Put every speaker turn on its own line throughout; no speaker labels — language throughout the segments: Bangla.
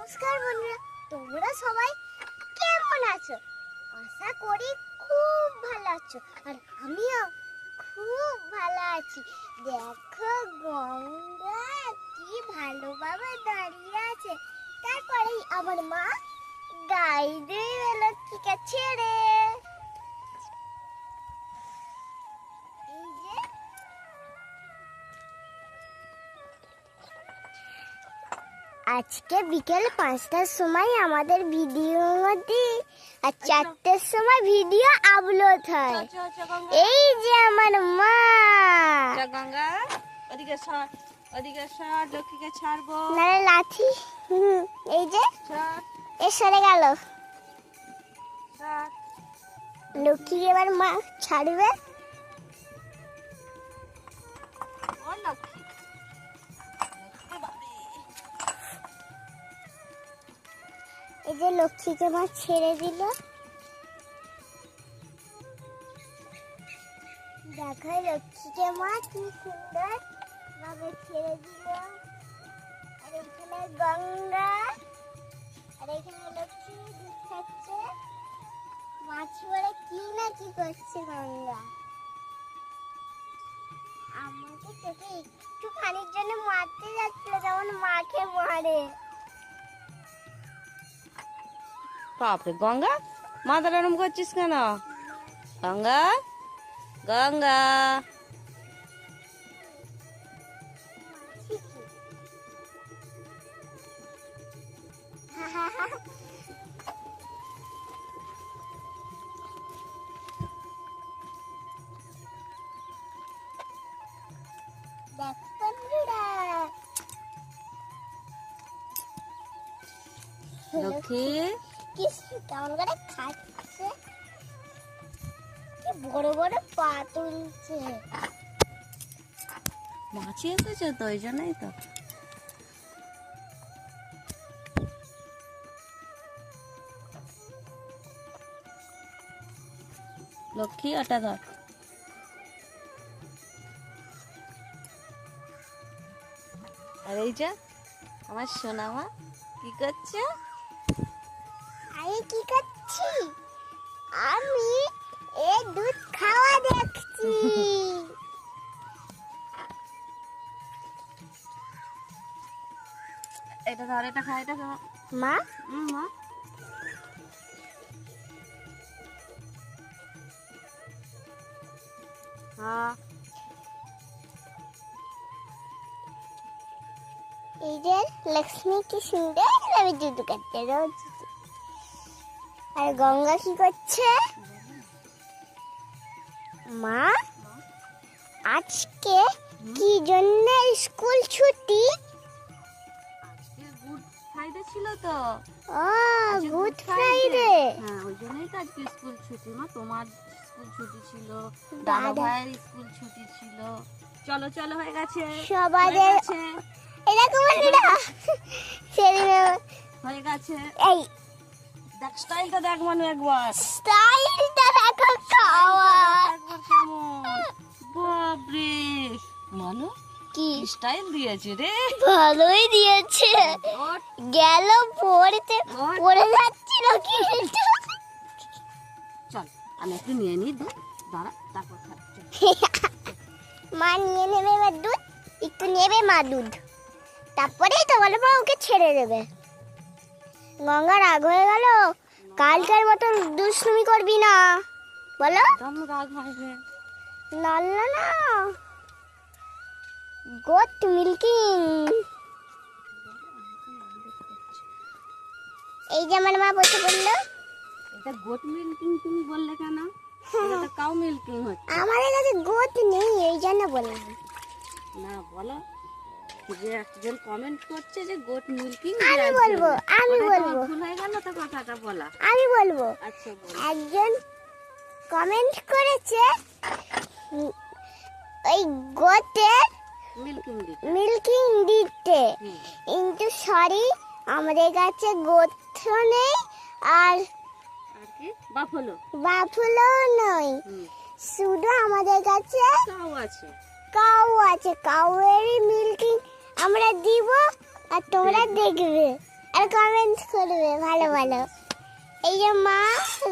নমস্কার বন্ধুরা, তোমরা সবাই কেমন আছো? আশা করি খুব ভালো আছো, আর আমিও খুব ভালো আছি। দেখো গঙ্গা কি ভালোভাবে দাঁড়িয়ে আছে, তারপরেই আমার মা গাই দিয়ে এলো লক্ষ্মীকে ছেড়ে। এই যে আজকে বিকেল 5টার সময় আমাদের ভিডিও মধ্যে আর 4টার সময় ভিডিও আপলোড হয়। এই যে আমার মা
গঙ্গা ওদিকে সর, ওদিকে সর, লক্ষ্মীকে ছাড়বো।
না লাঠি, এই যে এ সরে গেল। লক্ষ্মী এবার মা ছাড়বে।
ও লক্ষ্মী,
এই যে লক্ষ্মীকে মা ছেড়ে দিল। দেখো লক্ষ্মীকে মা কি সুন্দর ভাবে ছেড়ে দিল। আর এখানে গঙ্গা, আর এখানে লক্ষ্মী দুধ খাচ্ছে। মাছ পরে কি না কি করছে গঙ্গা। আমাকে তোকে একটু খানির জন্য মারতে যাচ্ছিল, যেমন মাকে মারে।
বাপরে গঙ্গা, মাথা নরম করছিস কেন? গঙ্গা, গঙ্গা,
দেখ বন্ধুরা,
লক্ষ্মী
কি কেমন করে খাচ্ছে, কি বড় বড় পা তুলছে।
মাছি এসেছে তো, ওই জন্যই তো। লক্ষ্মী ওটা ধর। আর এই যে আমার সোনা মা কি করছে?
আরে কি করছি? আমি এই দুধ খাওয়া দেখছি।
এটা ধর, এটা খা, এটা খা।
মা
মা হ্যাঁ,
এই যে লক্ষ্মী কি সুন্দর ভাবে দুধ খাচ্ছে রোজ। আর গঙ্গা কি করছে? মা আজকে কি জন্য স্কুল ছুটি?
আজকে গুড ফ্রাইডে ছিল তো।
ও
আজকে
গুড ফ্রাইডে।
হ্যাঁ, ওই জন্যই তো আজকে স্কুল ছুটি। মা তোমার স্কুল ছুটি ছিল,
দাদা
দাদা ভাইয়ের স্কুল ছুটি ছিল। চলো চলো, হয়ে গেছে,
সবাই
হয়ে গেছে,
এরকম বন্ধুরা ছেড়ে
হয়ে গেছে।
এই
দেখ স্টাইলটা, দেখ মানু একবার,
স্টাইলটা দেখো খাওয়া।
একবার কেমন বাপরে মানু
কি
স্টাইল দিয়েছে রে।
ভালোই দিয়েছে।
ওঠ,
গেল পড়তে
ওঠ।
পড়ে যাচ্ছিল কিন্তু।
চল আমি একটু নিয়ে নিই দুধ, দাঁড়া, তারপর খাচ্ছি।
মা নিয়ে নেবে এবার দুধ, একটু নেবে মা দুধ, তারপরেই তো বলো মা ওকে ছেড়ে দেবে। গঙ্গা রাগ হয়ে গেল, কালকের মতন দুষ্টুমি করবি না বলো।
একদম রাগ হবে।
নাল্লা না গোট মিল্কিং। এই যে আমার মা বসে বললো,
এটা গোট মিল্কিং তুমি বললে কেন? এটা তো কাউ মিল্কিং হচ্ছে।
আমাদের কাছে গোট নেই, এই জন্য বললাম।
না বলো, যে একজন কমেন্ট করছে যে গোট মিল্কিং।
আমি বলবো, আমি বলবো,
ভুল হয়ে গেল তো কথাটা বলা।
আমি বলবো।
আচ্ছা বল।
একজন কমেন্ট করেছে ওই গোটের
মিল্কিং দিতে।
মিল্কিং দিতে,
হুম।
কিন্তু সরি আমাদের কাছে গোট নেই, আর
আর কি বাফলো?
বাফলো নয়,
হুম,
শুধু আমাদের কাছে
কাউ আছে।
কাউ আছে। কাউয়েরই মিল্কিং আমরা দিব আর তোমরা দেখবে আর কমেন্ট করবে ভালো ভালো। এই যে মা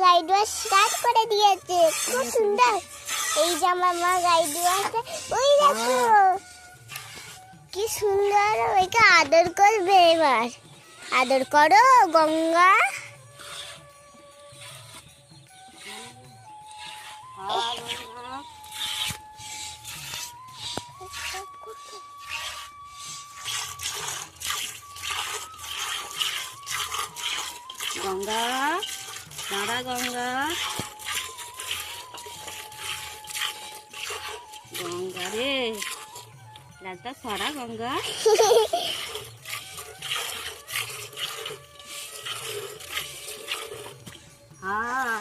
গাইড ওয়াশ স্টার্ট করে দিয়েছে, খুব সুন্দর। এই যে আমার মা গাইড ওয়াশে, ওই দেখো কি সুন্দর, ওইকে আদর করবে এবার। আদর করো গঙ্গা।
গঙ্গা দাঁড়া, গঙ্গা গঙ্গা রে, রাস্তা সরা গঙ্গা। হ্যাঁ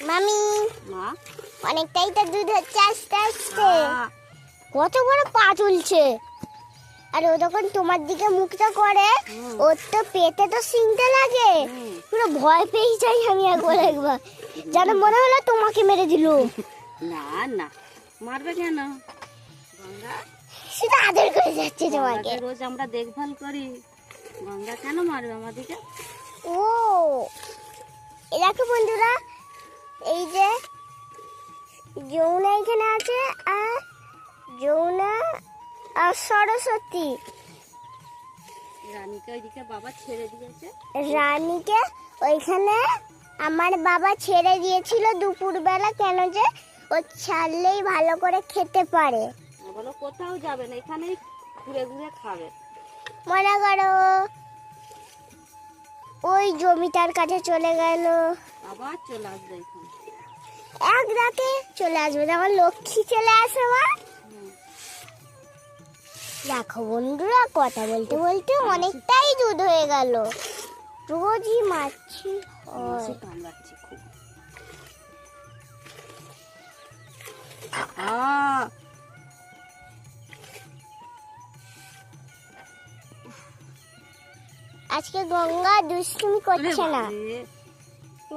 মামি
মা,
অনেকটাই তো দুধ হচ্ছে আস্তে আস্তে।
হ্যাঁ।
কত বড় পা চলছে। আর ও যখন তোমার দিকে মুখটা করে, ওর তো পেটে তো সিংতে লাগে, পুরো ভয় পেয়ে যাই আমি একবার একবার, যেন মনে হলো তোমাকে মেরে দিল।
না না, মারবে কেন? গঙ্গা
সেটা আদর করে যাচ্ছে তোমাকে।
গঙ্গাকে রোজ আমরা দেখভাল করি, গঙ্গা কেন মারবে আমাদেরকে?
ও এই দেখো বন্ধুরা, এই যে যমুনা এখানে আছে, আর যমুনা আর সরস্বতী।
রানীকে ওইদিকে বাবা ছেড়ে দিয়েছে।
রানীকে ওইখানে আমার বাবা ছেড়ে দিয়েছিল দুপুরবেলা, কেন যে ও ছাড়লেই ভালো করে খেতে পারে।
বলো কোথাও যাবে না, এখানেই ঘুরে ঘুরে খাবে।
মনে করো ওই জমিটার কাছে চলে গেল,
আবার চলে আসবে এখানে।
এক রাতে চলে আসবে, যেমন লক্ষ্মী চলে আসে মা। দেখো বন্ধুরা, কথা বলতে বলতে অনেকটাই দুধ হয়ে গেল। রোজই মাছি হয়।
মাছি কামড়াচ্ছে খুব।
আজকে গঙ্গা দুষ্টুমি করছে না।
বাবারে,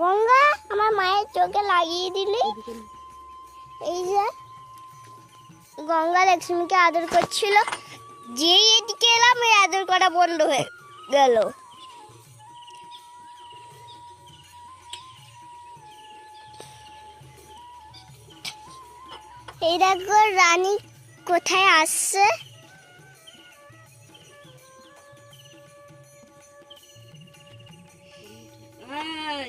গঙ্গা আমার মায়ের চোখে লাগিয়ে দিলি।
ওদিকে না।
এই যে গঙ্গা লক্ষ্মীকে আদর করছিল, যেই এদিকে এলাম এই আদর করা বন্ধ হয়ে গেল। এই দেখো রানী কোথায় আসছে।
এই,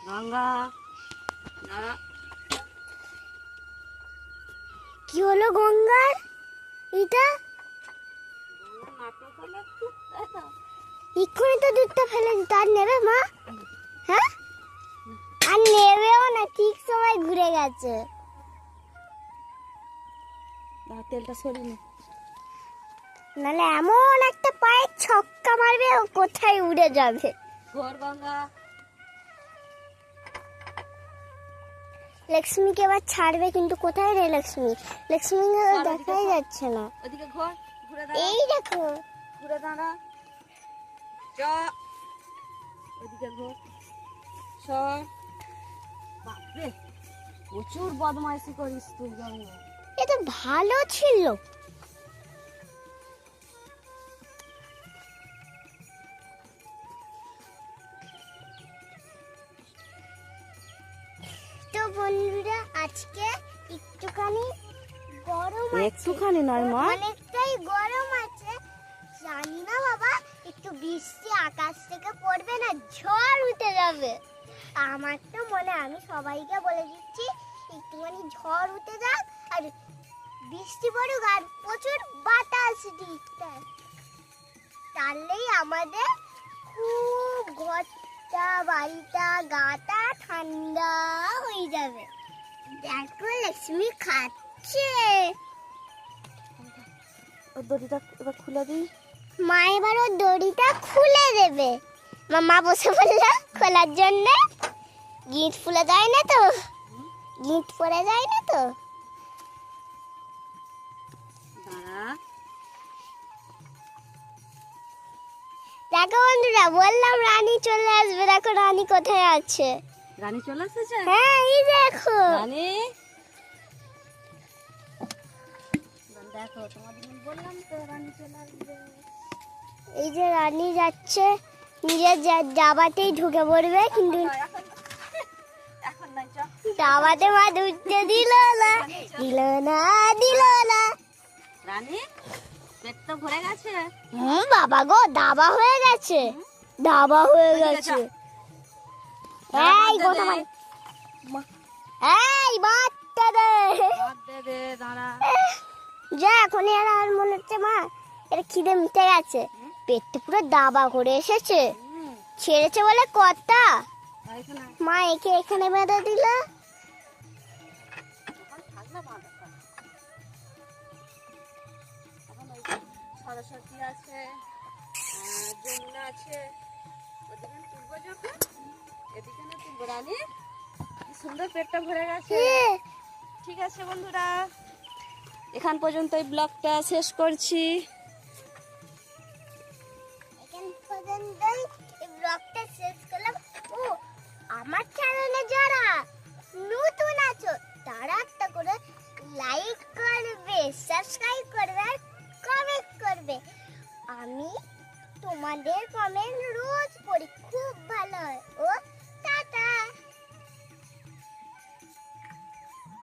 গঙ্গা দাঁড়া।
কি হলো গঙ্গার? এটা
গঙ্গা নাটক হলো একটু, তাই তো?
এক্ষুনি তো দুধটা ফেলে দিত, আর নেবে মা? হ্যাঁ, আর নেবেও না, ঠিক সময় ঘুরে গেছে।
দাঁড়া, তেলটা সরিয়ে নে।
নাহলে এমন একটা পায়ে ছক্কা মারবে, ও কোথায় উড়ে যাবে।
ঘোর গঙ্গা।
লক্ষ্মীকে এবার ছাড়বে, কিন্তু কোথায় রে লক্ষ্মী? লক্ষ্মী দেখাই যাচ্ছে না।
ওদিকে ঘোর, ঘুরে দাঁড়া,
এই দেখো
ঘুরে দাঁড়া। চ, ওদিকে ঘোর, সর। বাপরে, প্রচুর বদমাইশি করিস তুই গঙ্গা।
এ তো ভালো ছিল। তো বন্ধুরা, আজকে একটুখানি গরম আছে।
একটুখানি নয় মা,
অনেকটাই গরম আছে। জানি না বাবা, একটু বৃষ্টি আকাশ থেকে পড়বে না, ঝড় উঠে যাবে। আমার তো মনে, আমি সবাইকে বলে দিচ্ছি একটুখানি ঝড় উঠে যাক আর বৃষ্টি পড়ুক আর প্রচুর বাতাস দিক, তাহলেই আমাদের খুব ঘরটা বাড়িটা গাটা ঠান্ডা হয়ে যাবে। দেখো লক্ষ্মী খাচ্ছে।
ওই দড়িটা এবার খুলে দিই।
মা এবার ওর দড়িটা খুলে দেবে। মা বসে পড়লো খোলার জন্য। গিট ফুলে যায় না তো, গিট পড়ে যায় না তো।
দাঁড়া,
দেখো বন্ধুরা, বললাম রানী চলে আসবে। দেখো রানী কোথায় আছে।
রানী চলে এসেছে?
হ্যাঁ, এই দেখো।
রানী দেখো, তোমাদের বললাম তো রানী চলে আসবে।
এই যে রানী যাচ্ছে, নিজের ডাবাতেই ঢুকে পড়বে, কিন্তু
এখন নাই, চল।
ডাবাতে মা ঢুকতে দিল না, দিল না, দিল না।
রানী পেট তো ভরে গেছে।
বাবা গো, দাবা হয়ে গেছে, দাবা হয়ে গেছে। এই কথা বল, এই বাচ্চা দে,
ভাত দে দে, দাঁড়া।
যা এখন। আর মনে হচ্ছে মা এর খিদে মিটে গেছে, পেটটা পুরো দাবা করে এসেছে, ছেড়েছে বলে কথা। মা একে এখানে বেঁধে দিল।
সরস্বতী আছে, যমুনা আছে, ওদিকে তুলবো যখন, এদিকে না তুলবো। রানী কি সুন্দর পেটটা ভরে গেছে। ঠিক আছে বন্ধুরা, এখান পর্যন্ত এই ব্লগটা শেষ করছি।
এখান পর্যন্তই এই ব্লগটা শেষ করলাম। ও, আমার চ্যানেলে যারা নতুন আছো তারা একটা করে লাইক করবে, সাবস্ক্রাইব করবে আর কমেন্ট করবে। আমি তোমাদের কমেন্ট রোজ পড়ি, খুব ভালো হয়। ও